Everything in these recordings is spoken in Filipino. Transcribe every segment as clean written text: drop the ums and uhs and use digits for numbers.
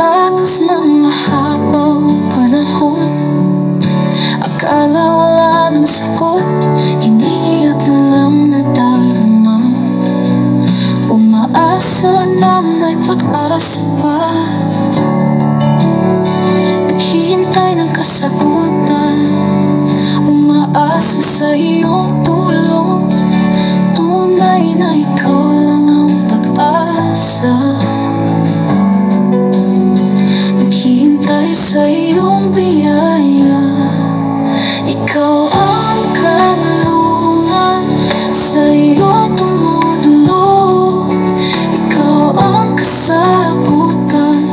Pagkatapos ng mahabang panahon, akala wala ng sagot, iniiyak na lang nadarama. Umaasa na may pag-asa pa, naghihintay ng kasagutan. Umaasa sa iyong tulong, tunay na ikaw lang ang pag-asa. Naghihintay sa iyong biyaya, ikaw ang kanlungan, sa iyo tumutulong. Ikaw ang kasagutan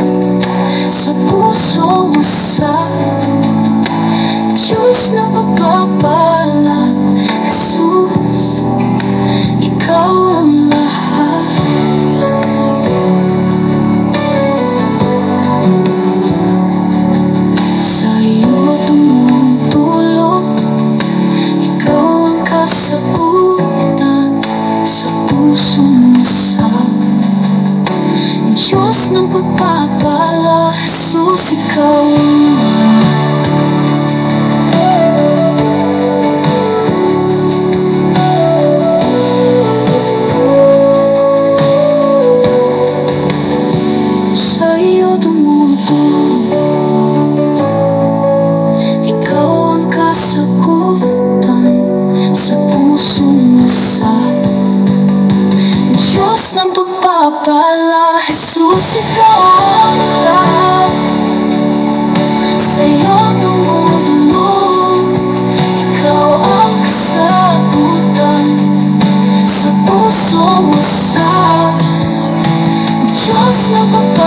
sa puso mo, sa Diyos na pagpapala. Jesus, ikaw ang lahat. Sa iyo tumutulong, ikaw ang kasagutan sa puso mo, sa Diyos ng pagpapala. Jesus, ikaw ang ng pagpapala. Jesus, ikaw ang lahat. Sa iyo tumutulong, ikaw ang kasagutan sa puso mo, sa Diyos ng pagpapala.